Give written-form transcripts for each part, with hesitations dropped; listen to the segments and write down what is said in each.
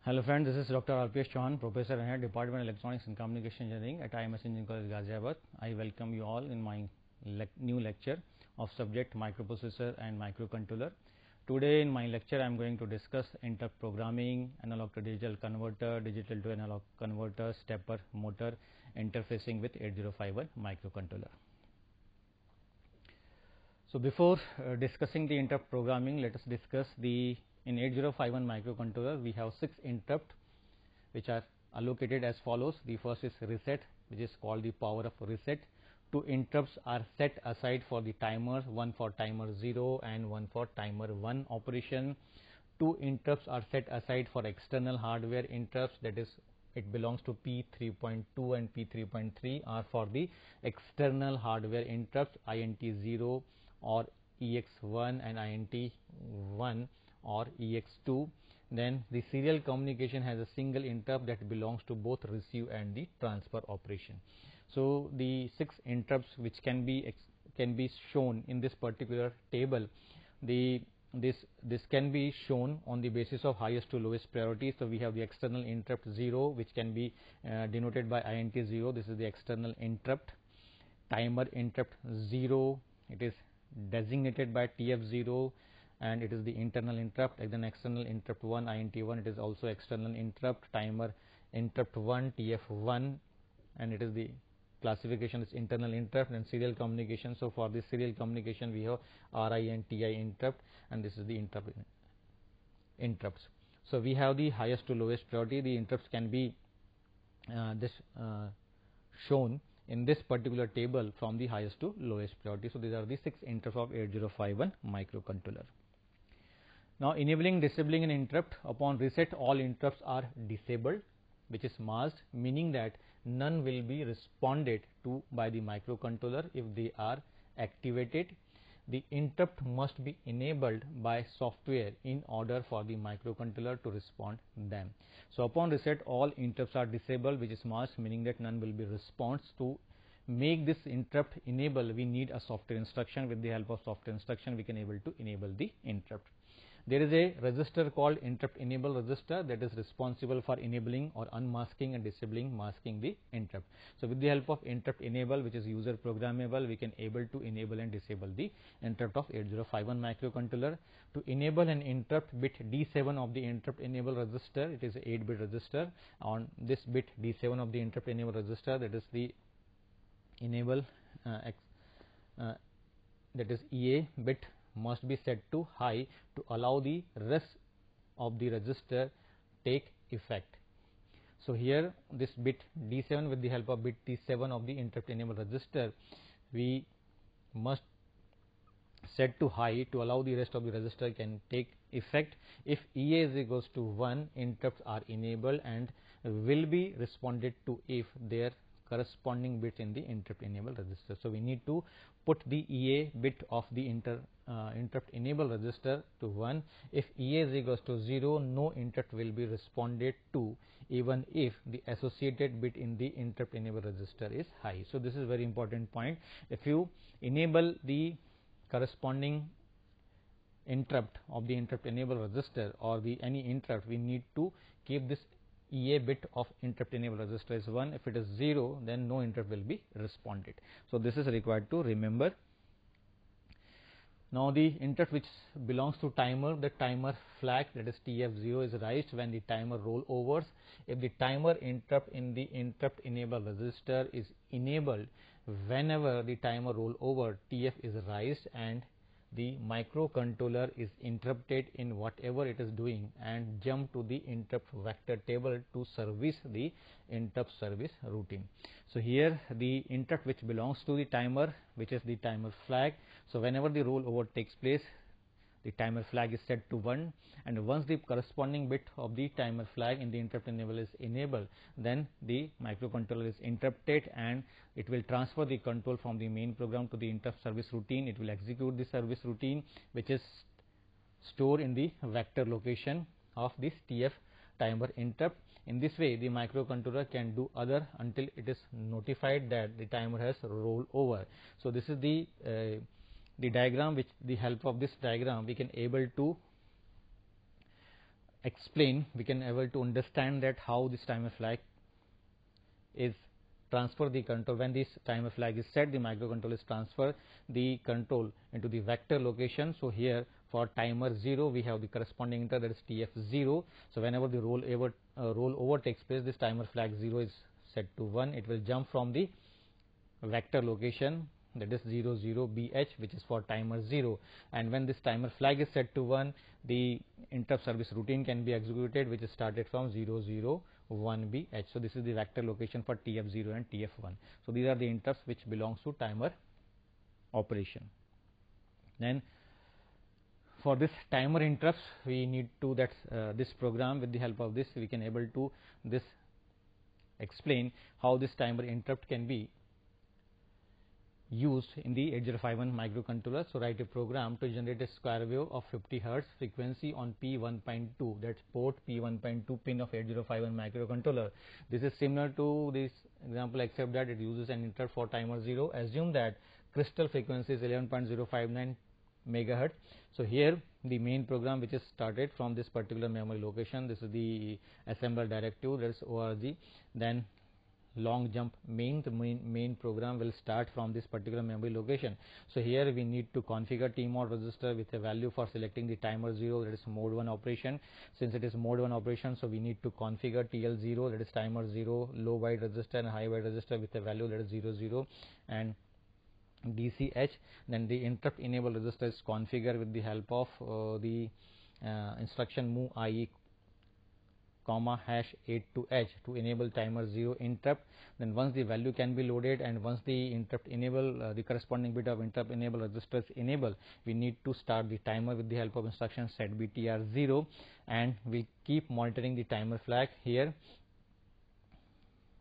Hello friends, this is Dr. RPS Chauhan, Professor and Head Department of Electronics and Communication Engineering at IMS Engineering College, Ghaziabad. I welcome you all in my new lecture of subject microprocessor and microcontroller. Today in my lecture I am going to discuss interrupt programming, analog to digital converter, digital to analog converter, stepper motor interfacing with 8051 microcontroller. So before discussing the interrupt programming, let us discuss in 8051 microcontroller we have 6 interrupt which are allocated as follows. The first is reset, which is called the power of reset. 2 interrupts are set aside for the timers, one for timer 0 and one for timer 1 operation. 2 interrupts are set aside for external hardware interrupts, that is it belongs to P3.2 and P3.3 are for the external hardware interrupts, INT0 or EX1 and INT1 or EX2. Then the serial communication has a single interrupt that belongs to both receive and the transfer operation. So the 6 interrupts which can be shown in this particular table, this can be shown on the basis of highest to lowest priority. So we have the external interrupt 0, which can be denoted by INT0. This is the external interrupt. Timer interrupt 0, it is designated by TF0 and it is the internal interrupt. And then external interrupt 1, INT1, it is also external interrupt. Timer interrupt 1, TF1, and it is the classification is internal interrupt and serial communication. So for this serial communication we have RI and TI interrupt, and this is the interrupts. So we have the highest to lowest priority. The interrupts can be shown in this particular table from the highest to lowest priority. So these are the 6 interrupts of 8051 microcontroller. Now enabling, disabling an interrupt. Upon reset, all interrupts are disabled, which is masked, meaning that none will be responded to by the microcontroller if they are activated. The interrupt must be enabled by software in order for the microcontroller to respond them. So upon reset, all interrupts are disabled, which is masked, meaning that none will be response. To make this interrupt enable, we need a software instruction. With the help of software instruction, we can able to enable the interrupt. There is a register called interrupt enable register that is responsible for enabling or unmasking and disabling, masking the interrupt. So with the help of interrupt enable, which is user programmable, we can able to enable and disable the interrupt of 8051 microcontroller. To enable an interrupt, bit D7 of the interrupt enable register, it is a 8-bit register. On this bit D7 of the interrupt enable register, that is the enable that is EA bit must be set to high to allow the rest of the register take effect. So here this bit D7, with the help of bit D7 of the interrupt enable register, we must set to high to allow the rest of the register can take effect. If EA is equals to 1, interrupts are enabled and will be responded to if their corresponding bits in the interrupt enable register. So we need to put the EA bit of the interrupt enable register to 1. If EA is equals to 0, no interrupt will be responded to even if the associated bit in the interrupt enable register is high. So this is very important point. If you enable the corresponding interrupt of the interrupt enable register or any interrupt, we need to keep this EA bit of interrupt enable register is 1. If it is 0, then no interrupt will be responded. So this is required to remember. Now the interrupt which belongs to timer, the timer flag, that is TF0, is raised when the timer roll overs. If the timer interrupt in the interrupt enable register is enabled, whenever the timer roll over, TF is raised and the microcontroller is interrupted in whatever it is doing and jump to the interrupt vector table to service the interrupt service routine. So here the interrupt which belongs to the timer, which is the timer flag. So whenever the rollover takes place, the timer flag is set to 1, and once the corresponding bit of the timer flag in the interrupt enable is enabled, then the microcontroller is interrupted and it will transfer the control from the main program to the interrupt service routine. It will execute the service routine, which is stored in the vector location of this TF timer interrupt. In this way, the microcontroller can do other until it is notified that the timer has rolled over. So this is the diagram, which the help of this diagram we can able to explain, we can able to understand that how this timer flag is transfer the control. When this timer flag is set, the microcontroller is transfer the control into the vector location. So here for timer 0 we have the corresponding interrupt, that is TF0. So whenever the rollover takes place, this timer flag 0 is set to 1. It will jump from the vector location, that is 00BH, which is for timer 0, and when this timer flag is set to 1, the interrupt service routine can be executed, which is started from 001BH. So this is the vector location for TF0 and TF1. So these are the interrupts which belongs to timer operation. Then for this timer interrupts, we need to this program, with the help of this we can able to explain how this timer interrupt can be used in the 8051 microcontroller. So write a program to generate a square wave of 50 Hz frequency on P1.2, that's port P1.2 pin of 8051 microcontroller. This is similar to this example, except that it uses an interrupt for timer 0. Assume that crystal frequency is 11.059 megahertz. So here the main program which is started from this particular memory location, this is the assembler directive, that is ORG. Then long jump main, the main program will start from this particular memory location. So here we need to configure TMOD register with a value for selecting the timer 0, that is mode 1 operation. Since it is mode 1 operation, so we need to configure TL0, that is timer 0, low byte register and high byte register with a value that is 00 and DCH. Then the interrupt enable register is configured with the help of the instruction move IE comma #8 to H to enable timer 0 interrupt. Then once the value can be loaded and once the interrupt enable, the corresponding bit of interrupt enable registers enable, we need to start the timer with the help of instruction set BTR 0, and we keep monitoring the timer flag here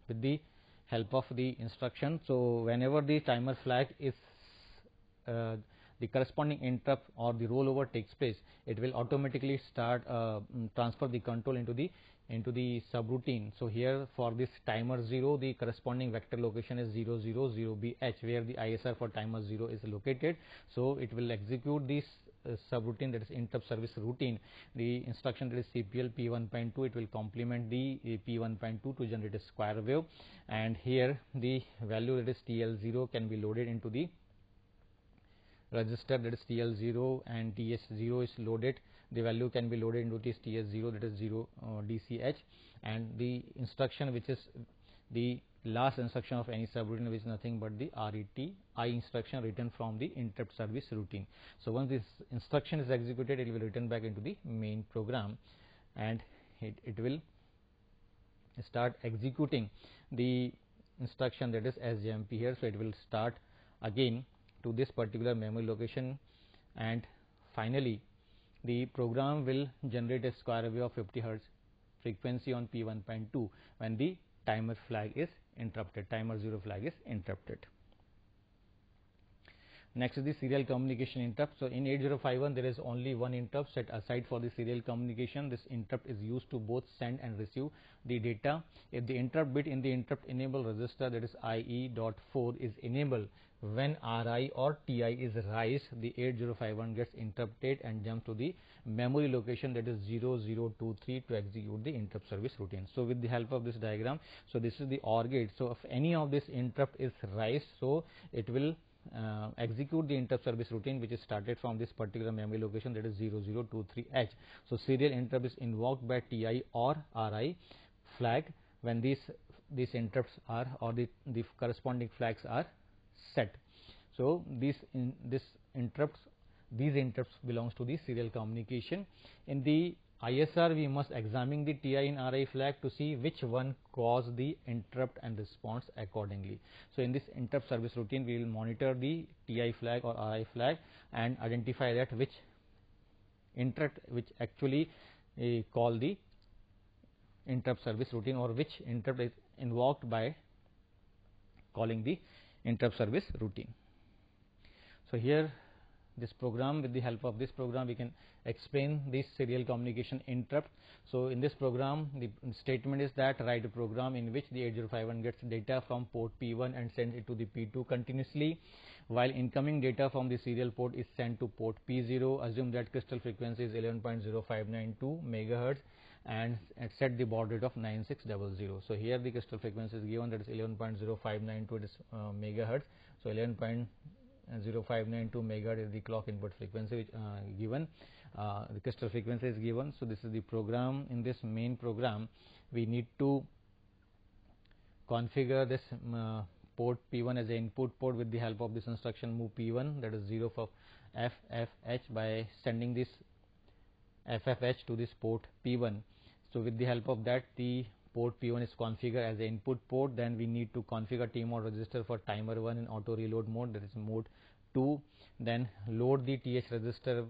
with the help of the instruction. So whenever the timer flag is the corresponding interrupt or the rollover takes place, it will automatically start transfer the control into the subroutine. So here for this timer 0, the corresponding vector location is 000BH, where the ISR for timer 0 is located. So it will execute this subroutine, that is interrupt service routine. The instruction that is CPL P1.2, it will complement the P1.2 to generate a square wave, and here the value that is TL0 can be loaded into the register, that is TL0, and TS0 is loaded. The value can be loaded into this TS0, that is 0 DCH, and the instruction which is the last instruction of any subroutine, which is nothing but the RET I instruction written from the interrupt service routine. So once this instruction is executed, it will return back into the main program, and it will start executing the instruction that is SJMP here. So it will start again to this particular memory location, and finally the program will generate a square wave of 50 Hz frequency on P1.2 when the timer flag is interrupted, timer 0 flag is interrupted. Next is the serial communication interrupt. So in 8051 there is only one interrupt set aside for the serial communication. This interrupt is used to both send and receive the data. If the interrupt bit in the interrupt enable register, that is IE.4, is enabled, when RI or TI is raised, the 8051 gets interrupted and jumps to the memory location, that is 0023, to execute the interrupt service routine. So with the help of this diagram, so this is the OR gate. So if any of this interrupt is raised, so it will execute the interrupt service routine which is started from this particular memory location, that is 0023H. So serial interrupt is invoked by TI or RI flag when these interrupts are, or the corresponding flags are set. So these interrupts belongs to the serial communication. In the ISR, we must examine the TI and RI flag to see which one caused the interrupt and response accordingly. So in this interrupt service routine, we will monitor the TI flag or RI flag and identify that which interrupt which actually call the interrupt service routine, or which interrupt is invoked by calling the interrupt service routine. So here this program, with the help of this program, we can explain this serial communication interrupt. So in this program, the statement is that write a program in which the 8051 gets data from port P1 and sends it to the P2 continuously, while incoming data from the serial port is sent to port P0. Assume that crystal frequency is 11.0592 megahertz, and set the baud rate of 9600. So here the crystal frequency is given, that is 11.0592, it is megahertz. So 11.0592 megahertz is the clock input frequency which given, the crystal frequency is given. So this is the program. In this main program we need to configure this port P1 as an input port with the help of this instruction move P1, that is 0 for FFH, by sending this FFH to this port P1. So with the help of that, the port P1 is configured as the input port. Then we need to configure TMOD register for timer 1 in auto reload mode, that is mode 2. Then load the TH register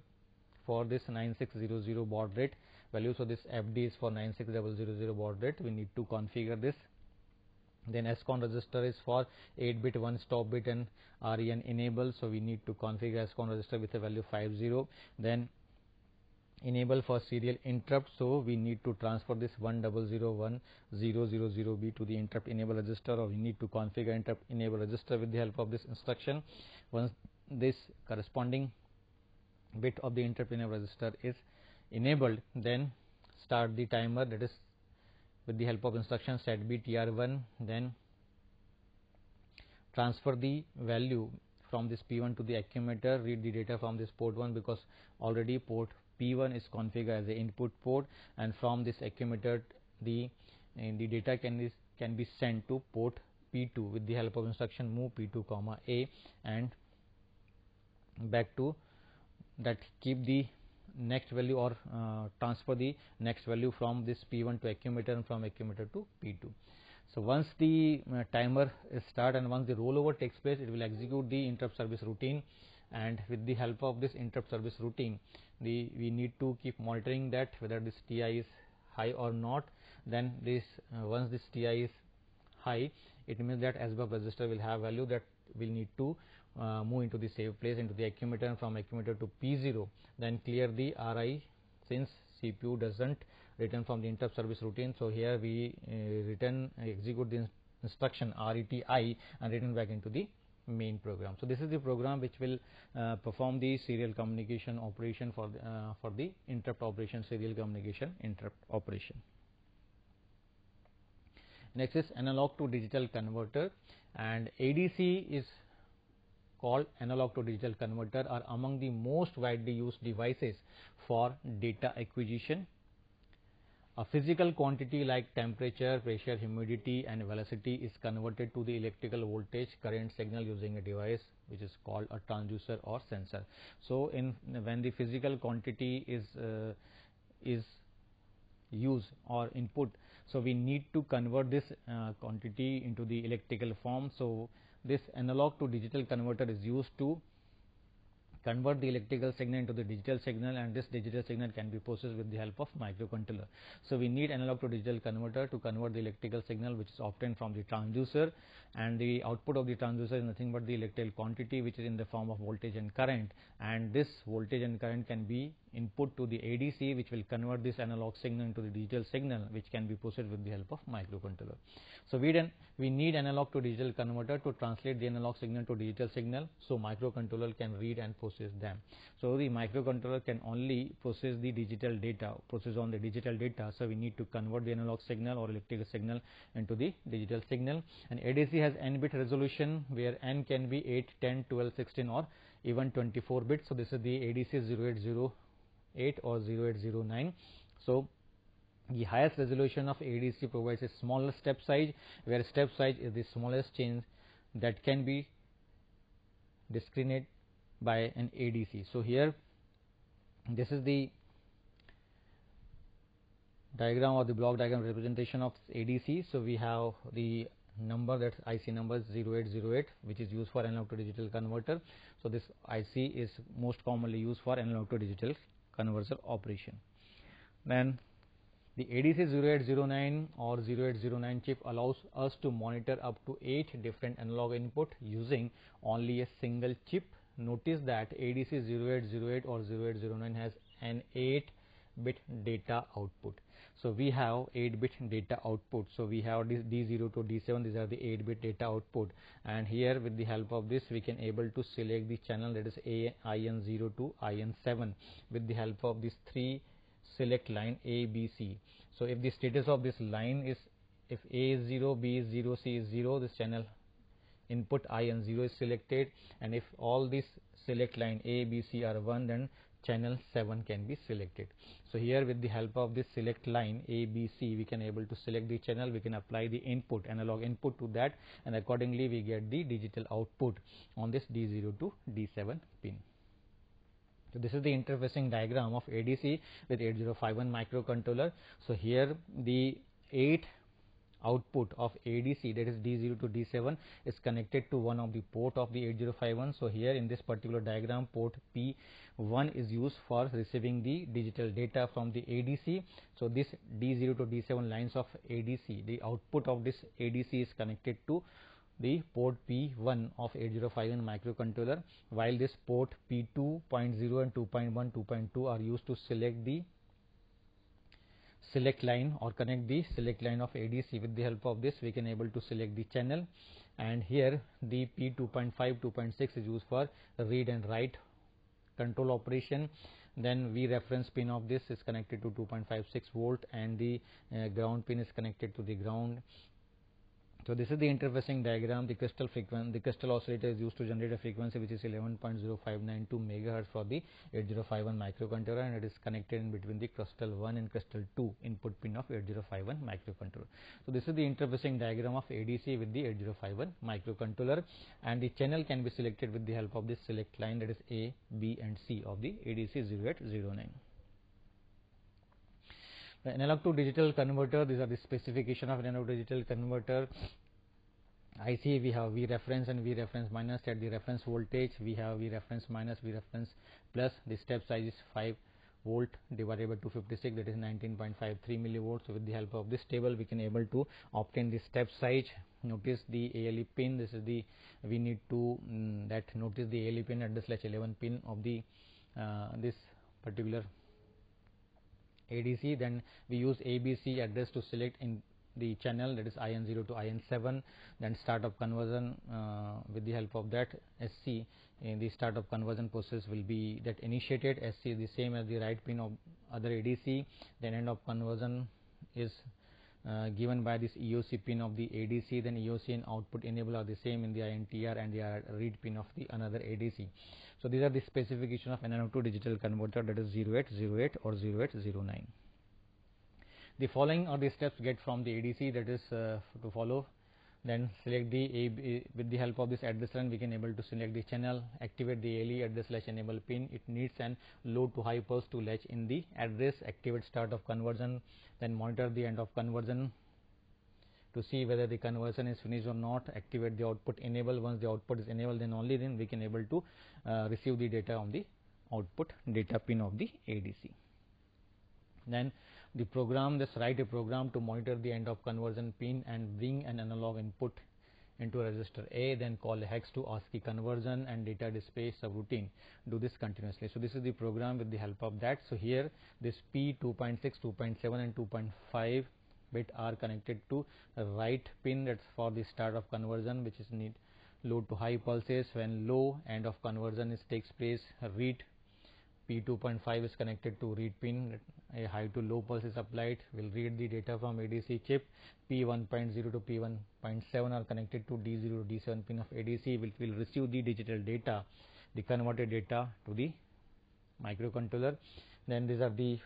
for this 9600 baud rate value. So this FD is for 96000 baud rate, we need to configure this. Then SCON register is for 8-bit 1 stop bit and REN enable. So we need to configure SCON register with a value 50. Then enable for serial interrupt. So we need to transfer this 1001000B to the interrupt enable register, or we need to configure interrupt enable register with the help of this instruction. Once this corresponding bit of the interrupt enable register is enabled, then start the timer, that is with the help of instruction set B TR1. Then transfer the value from this P1 to the accumulator, read the data from this port 1, because already port P1 is configured as the input port, and from this accumulator the data can be sent to port P2 with the help of instruction move P2 comma A, and back to that keep the next value, or transfer the next value from this P1 to accumulator and from accumulator to P2. So once the timer is start and once the rollover takes place, it will execute the interrupt service routine, and with the help of this interrupt service routine we need to keep monitoring that whether this TI is high or not. Then this once this TI is high, it means that SBUF register will have value that will need to move into the save place into the accumulator, and from accumulator to P0, then clear the RI since CPU doesn't return from the interrupt service routine. So here we execute the instruction RETI and return back into the main program. So this is the program which will perform the serial communication operation for the interrupt operation, serial communication interrupt operation. Next is analog to digital converter, and ADC is called analog to digital converter, are among the most widely used devices for data acquisition. A physical quantity like temperature, pressure, humidity and velocity is converted to the electrical voltage current signal using a device which is called a transducer or sensor. So when the physical quantity is used or input, so we need to convert this quantity into the electrical form. So this analog to digital converter is used to convert the electrical signal into the digital signal, and this digital signal can be processed with the help of microcontroller. So we need analog to digital converter to convert the electrical signal which is obtained from the transducer, and the output of the transducer is nothing but the electrical quantity which is in the form of voltage and current, and this voltage and current can be input to the ADC which will convert this analog signal into the digital signal which can be processed with the help of microcontroller. So we need analog to digital converter to translate the analog signal to digital signal, so microcontroller can read and process them. So the microcontroller can only process the digital data, process on the digital data. So we need to convert the analog signal or electrical signal into the digital signal, and ADC has n bit resolution where n can be 8, 10, 12, 16 or even 24 bits. So this is the ADC 0808 or 0809. So the highest resolution of ADC provides a smaller step size, where step size is the smallest change that can be discriminated by an ADC. So here this is the diagram or the block diagram representation of ADC. So we have the number, that IC number is 0808, which is used for analog to digital converter. So this IC is most commonly used for analog to digital converter operation. Then the ADC 0809 or 0809 chip allows us to monitor up to 8 different analog input using only a single chip. Notice that ADC 0808 or 0809 has an 8-bit data output. So we have 8-bit data output. So we have this D0 to D7, these are the 8-bit data output, and here with the help of this we can able to select the channel, that is IN0 to IN7 with the help of these 3 select line A, B, C. So if the status of this line is, if A is 0, B is 0, C is 0, this channel input I and 0 is selected, and if all these select line A, B, C are 1, then channel 7 can be selected. So here with the help of this select line A, B, C, we can able to select the channel, we can apply the input, analog input to that, and accordingly we get the digital output on this D0 to D7 pin. So this is the interfacing diagram of ADC with 8051 microcontroller. So here the 8 output of ADC, that is D0 to D7, is connected to one of the port of the 8051. So here in this particular diagram, port P1 is used for receiving the digital data from the ADC. So this D0 to D7 lines of ADC, the output of this ADC is connected to the port P1 of 8051 microcontroller, while this port P2.0 and 2.1, 2.2 are used to select the select line or connect the select line of ADC. With the help of this, we can able to select the channel, and here the P2.5, 2.6 is used for read and write control operation. Then V reference pin of this is connected to 2.56 volt, and the ground pin is connected to the ground. So this is the interfacing diagram. The crystal frequency, the crystal oscillator is used to generate a frequency which is 11.0592 megahertz for the 8051 microcontroller, and it is connected in between the crystal 1 and crystal 2 input pin of 8051 microcontroller. So this is the interfacing diagram of ADC with the 8051 microcontroller, and the channel can be selected with the help of this select line, that is A, B and C of the ADC 0809. The analog to digital converter, these are the specification of an analog to digital converter. IC, we have V reference and V reference minus. At the reference voltage, we have V reference minus, V reference plus. The step size is 5 volt divided by 256, that is 19.53 millivolts. So with the help of this table, we can able to obtain the step size. Notice the ALE pin. This is the, we need to notice the ALE pin at the /11 pin of the this particular ADC. Then we use ABC address to select in the channel, that is IN0 to IN7. Then startup conversion, with the help of that SC, in the startup conversion process will be that initiated. SC is the same as the right pin of other ADC. Then end of conversion is given by this EOC pin of the ADC. Then EOC and output enable are the same in the INTR and the read pin of the another ADC. So these are the specification of analog to digital converter, that is 0808 or 0809. The following are the steps get from the ADC, that is to follow. Then select the A, with the help of this address line, we can able to select the channel, activate the ALE address / enable pin. It needs an low to high pulse to latch in the address, activate start of conversion, then monitor the end of conversion to see whether the conversion is finished or not. Activate the output enable. Once the output is enabled, then only then we can able to receive the data on the output data pin of the ADC. Then the program, just write a program to monitor the end of conversion pin and bring an analog input into register A, then call a hex to ASCII conversion and data display subroutine. Do this continuously. So this is the program with the help of that. So here this P 2.6, 2.7 and 2.5 bit are connected to right pin, that's for the start of conversion, which is need low to high pulses. When low end of conversion is takes place, read P2.5 is connected to read pin, a high to low pulse is applied, will read the data from ADC chip. P1.0 to P1.7 are connected to D0 to D7 pin of ADC, which will receive the digital data, the converted data to the microcontroller. Then these are the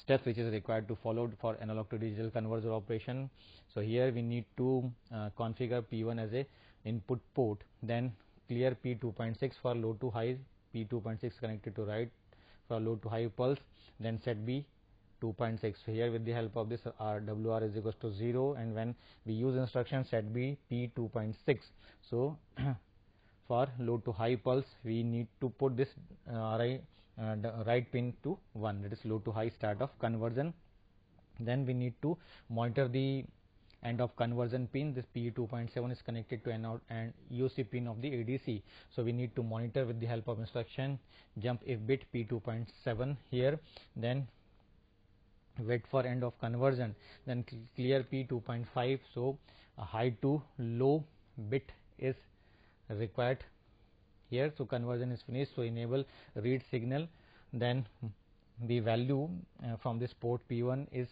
steps which is required to follow for analog to digital converter operation. So here we need to configure P1 as a input port, then clear P2.6 for low to high, P2.6 connected to right for low to high pulse, then set B 2.6. So here with the help of this WR is equals to 0, and when we use instruction set B P2.6, so for low to high pulse we need to put this right pin to 1, that is low to high start of conversion. Then we need to monitor the end of conversion pin. This P2.7 is connected to an EOC pin of the ADC. So we need to monitor with the help of instruction jump if bit P2.7 here, then wait for end of conversion, then clear P2.5. so a high to low bit is required here. So conversion is finished, so enable read signal, then the value from this port P1 is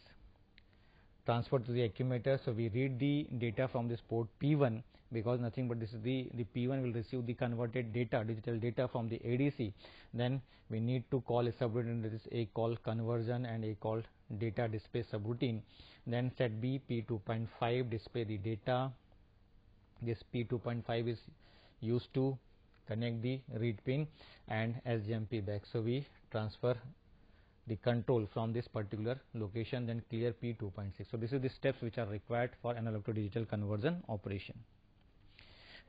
transferred to the accumulator. So, we read the data from this port P1, because nothing but this is the P1 will receive the converted data, digital data from the ADC. Then we need to call a subroutine, that is a call conversion and a call data display subroutine. Then set B P2.5 display the data. This P2.5 is used to connect the read pin and SJMP back. So, we transfer the control from this particular location, then clear P2.6. So, this is the steps which are required for analog to digital conversion operation.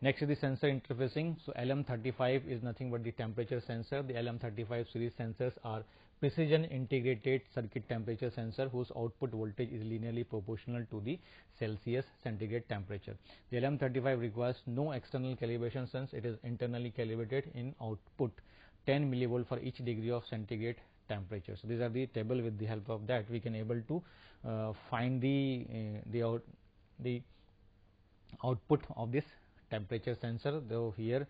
Next is the sensor interfacing. So, LM35 is nothing but the temperature sensor. The LM35 series sensors are precision integrated circuit temperature sensor whose output voltage is linearly proportional to the Celsius centigrade temperature. The LM35 requires no external calibration since it is internally calibrated in output 10 millivolt for each degree of centigrade temperature. So, these are the table. With the help of that we can able to find the output of this temperature sensor. Though here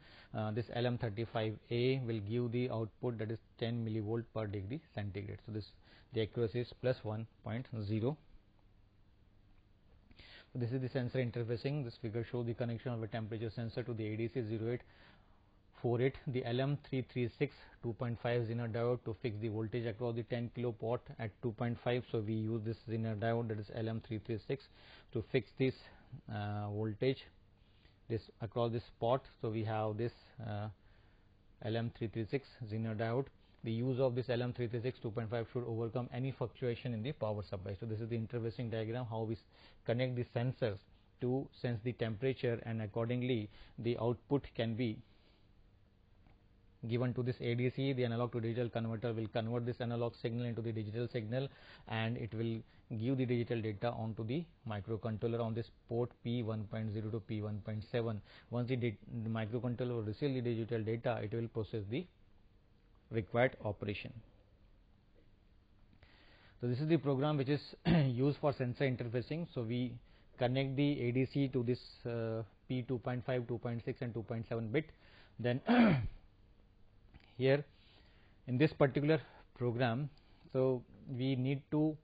this LM35A will give the output, that is 10 millivolt per degree centigrade. So, this the accuracy is plus 1.0. So, this is the sensor interfacing. This figure shows the connection of a temperature sensor to the ADC 0848, the LM336 2.5 Zener diode to fix the voltage across the 10 kilo port at 2.5. So, we use this Zener diode, that is LM336, to fix this voltage this across this port. So, we have this LM336 Zener diode. The use of this LM336 2.5 should overcome any fluctuation in the power supply. So, this is the interfacing diagram, how we connect the sensors to sense the temperature, and accordingly the output can be given to this ADC. The analog to digital converter will convert this analog signal into the digital signal, and it will give the digital data onto the microcontroller on this port P1.0 to P1.7. Once the microcontroller will receive the digital data, it will process the required operation. So, this is the program which is used for sensor interfacing. So, we connect the ADC to this P2.5, 2.6 and 2.7 bit. Then here in this particular program, so we need to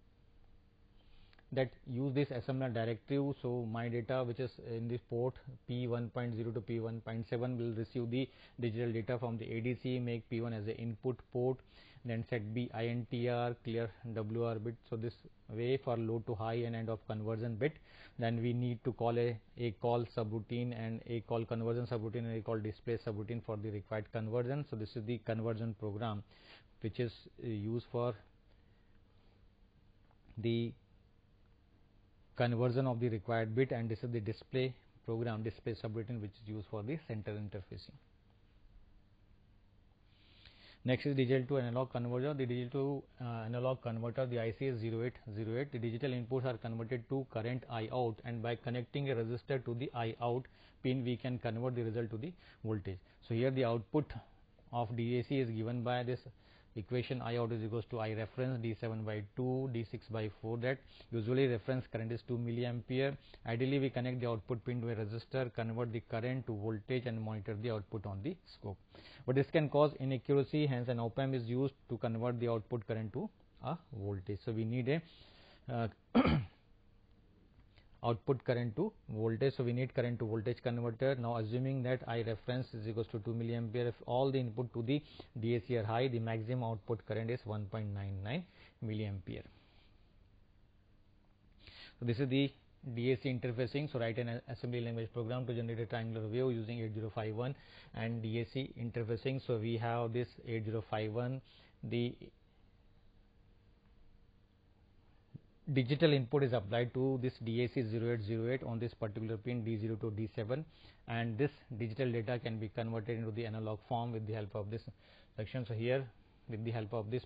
that use this assembler directive. So, my data which is in this port P1.0 to P1.7 will receive the digital data from the ADC, make P1 as the input port, then set B INTR, clear WR bit. So, this way for low to high and end of conversion bit. Then we need to call a call subroutine and a call conversion subroutine and a call display subroutine for the required conversion. So, this is the conversion program which is used for the conversion of the required bit, and this is the display program, display subroutine, which is used for the center interfacing. Next is digital to analog converter. The digital to analog converter, the IC is 0808. The digital inputs are converted to current I out, and by connecting a resistor to the I out pin, we can convert the result to the voltage. So, here the output of DAC is given by this equation. I out is equals to I reference D7 by 2 D6 by 4. That usually reference current is 2 milliampere. Ideally, we connect the output pin to a resistor, convert the current to voltage, and monitor the output on the scope. But this can cause inaccuracy, hence an op amp is used to convert the output current to a voltage. So, we need a output current to voltage. So, we need current to voltage converter. Now, assuming that I reference is equals to 2 milliampere, if all the input to the DAC are high, the maximum output current is 1.99 milliampere. So, this is the DAC interfacing. So, write an assembly language program to generate a triangular wave using 8051 and DAC interfacing. So, we have this 8051, the digital input is applied to this DAC 0808 on this particular pin D0 to D7, and this digital data can be converted into the analog form with the help of this section. So, here with the help of this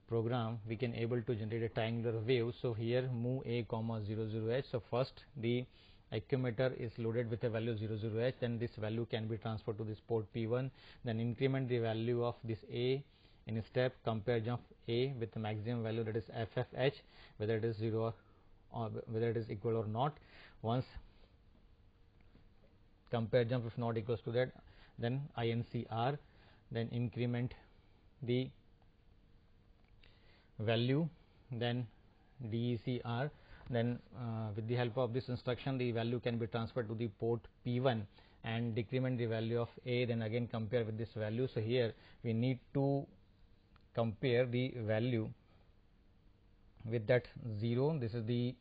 program we can able to generate a triangular wave. So, here move A comma 00H. So, first the accumulator is loaded with a value 00H, then this value can be transferred to this port P1, then increment the value of this A in a step, compare jump A with the maximum value, that is FFH, whether it is 0 or whether it is equal or not. Once compare jump if not equals to that, then INCR, then increment the value, then DECR, then with the help of this instruction the value can be transferred to the port P1 and decrement the value of A, then again compare with this value. So here we need to compare the value with that 0. This is the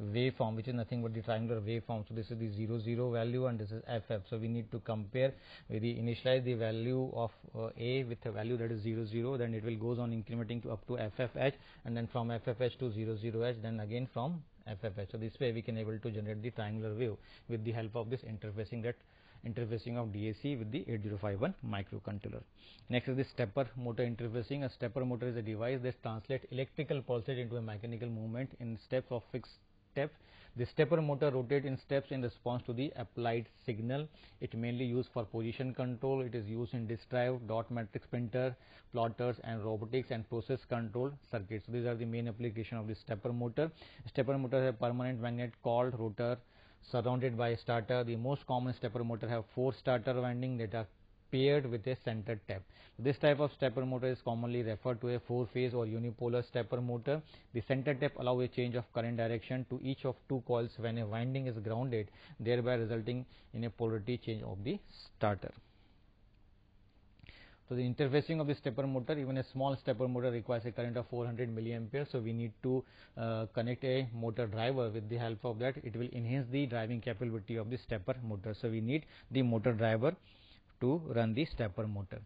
waveform, which is nothing but the triangular waveform. So this is the 0 0 value and this is FF. So we need to compare with the initialize the value of A with a value that is 0 0, then it will goes on incrementing to up to FFH, and then from FFH to 0 0H, then again from FFH. So this way we can able to generate the triangular wave with the help of this interfacing of DAC with the 8051 microcontroller. Next is the stepper motor interfacing. A stepper motor is a device that translates electrical pulses into a mechanical movement in steps of fixed steps. The stepper motor rotates in steps in response to the applied signal. It mainly used for position control. It is used in disk drive, dot matrix printer, plotters, and robotics and process control circuits. So these are the main application of the stepper motor. Stepper motor has a permanent magnet called rotor surrounded by a starter. The most common stepper motor have 4 starter windings that are paired with a center tap. This type of stepper motor is commonly referred to a 4-phase or unipolar stepper motor. The center tap allows a change of current direction to each of 2 coils when a winding is grounded, thereby resulting in a polarity change of the starter. So the interfacing of the stepper motor, even a small stepper motor requires a current of 400 milliampere. So we need to connect a motor driver. With the help of that, it will enhance the driving capability of the stepper motor. So we need the motor driver to run the stepper motor.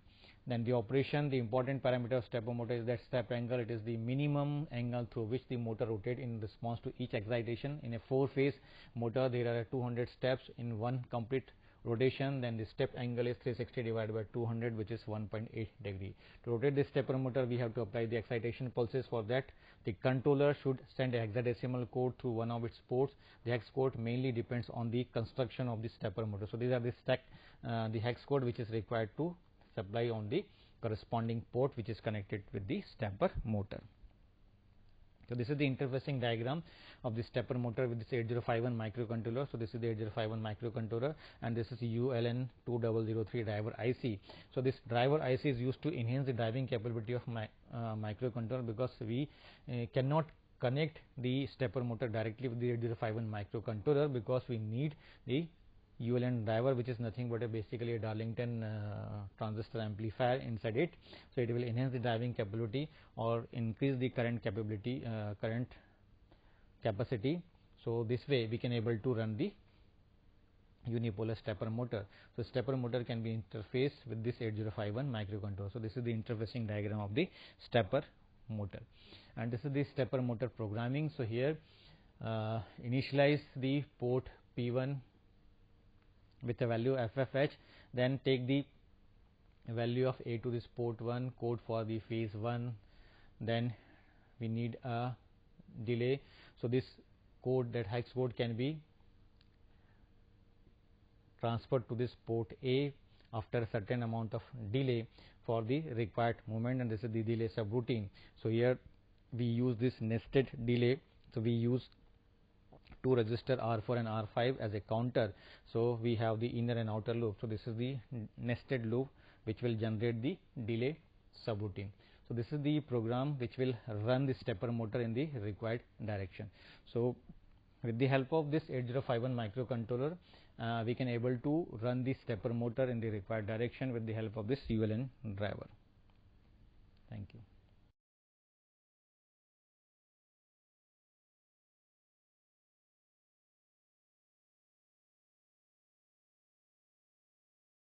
Then the operation, the important parameter of stepper motor is that step angle. It is the minimum angle through which the motor rotates in response to each excitation. In a 4-phase motor, there are 200 steps in one complete rotation. Then the step angle is 360 divided by 200, which is 1.8 degree. To rotate this stepper motor, we have to apply the excitation pulses. For that, the controller should send a hexadecimal code through one of its ports. The hex code mainly depends on the construction of the stepper motor. So these are the hex code which is required to supply on the corresponding port which is connected with the stepper motor. So this is the interfacing diagram of the stepper motor with this 8051 microcontroller. So this is the 8051 microcontroller, and this is ULN2003 driver IC. So this driver IC is used to enhance the driving capability of microcontroller, because we cannot connect the stepper motor directly with the 8051 microcontroller, because we need the ULN driver, which is nothing but basically a Darlington transistor amplifier inside it. So it will enhance the driving capability or increase the current capability, current capacity. So this way we can able to run the unipolar stepper motor. So stepper motor can be interfaced with this 8051 microcontroller. So this is the interfacing diagram of the stepper motor, and this is the stepper motor programming. So here initialize the port P1 with a value FFH, then take the value of A to this port 1, code for the phase 1, then we need a delay. So this code, that hex code, can be transferred to this port A after a certain amount of delay for the required movement, and this is the delay subroutine. So here we use this nested delay. So we use 2 resistor R4 and R5 as a counter. So we have the inner and outer loop. So this is the nested loop which will generate the delay subroutine. So this is the program which will run the stepper motor in the required direction. So with the help of this 8051 microcontroller, we can able to run the stepper motor in the required direction with the help of this ULN driver. Thank you.